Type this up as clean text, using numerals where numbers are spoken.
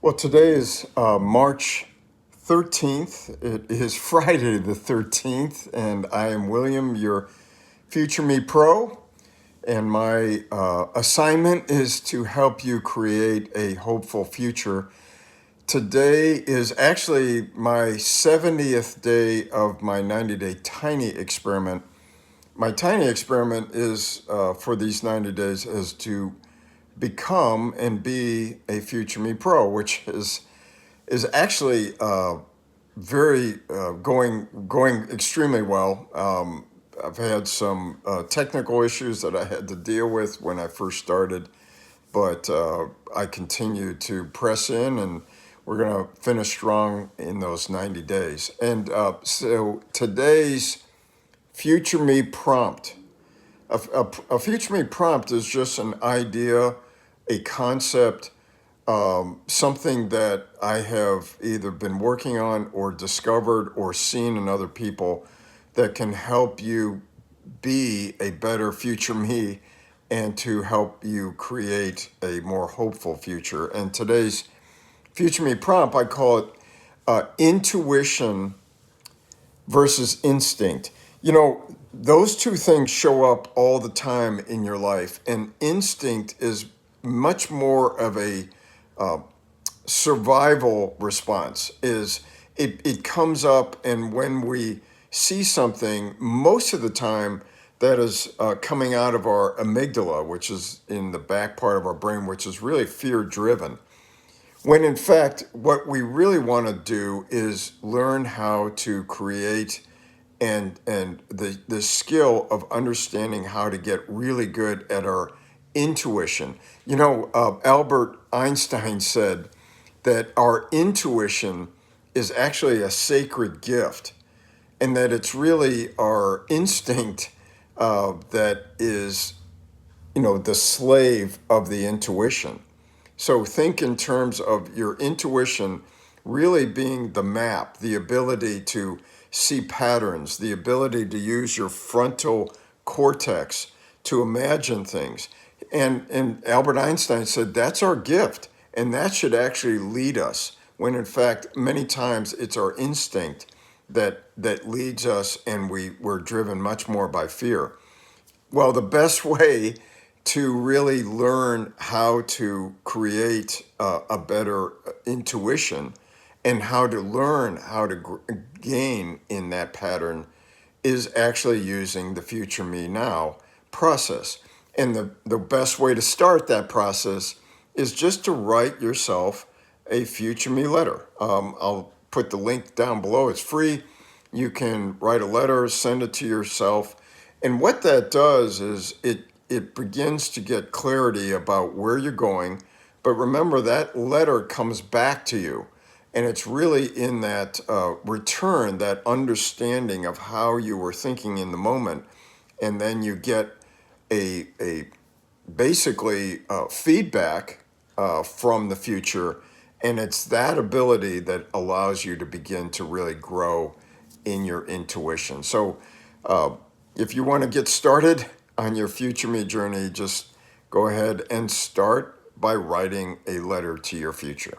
Well, today is March 13th. It is Friday the 13th, and I am William, your Future Me Pro. And my assignment is to help you create a hopeful future. Today is actually my 70th day of my 90-day tiny experiment. My tiny experiment is for these 90 days is to become and be a Future Me Pro, which is actually very going extremely well. I've had some technical issues that I had to deal with when I first started, but I continue to press in, and we're going to finish strong in those 90 days. And so today's Future Me prompt. A Future Me prompt is just an idea, a concept, something that I have either been working on or discovered or seen in other people that can help you be a better future me and to help you create a more hopeful future. And today's Future Me prompt, I call it intuition versus instinct. You know, those two things show up all the time in your life, and instinct is much more of a survival response. It comes up, and when we see something, most of the time that is coming out of our amygdala, which is in the back part of our brain, which is really fear driven. When in fact, what we really want to do is learn how to create and the skill of understanding how to get really good at our intuition. You know, Albert Einstein said that our intuition is actually a sacred gift, and that it's really our instinct that is, the slave of the intuition. So think in terms of your intuition really being the map, the ability to see patterns, the ability to use your frontal cortex to imagine things. And Albert Einstein said that's our gift, and that should actually lead us, when in fact, many times it's our instinct that leads us, and we're driven much more by fear. Well, the best way to really learn how to create a better intuition and how to learn how to gain in that pattern is actually using the Future Me Now process. And the best way to start that process is just to write yourself a Future Me letter. I'll put the link down below. It's free. You can write a letter, send it to yourself. And what that does is it begins to get clarity about where you're going. But remember, that letter comes back to you. And it's really in that return, that understanding of how you were thinking in the moment. And then you get a basically feedback from the future. And it's that ability that allows you to begin to really grow in your intuition. So if you want to get started on your Future Me journey, just go ahead and start by writing a letter to your future.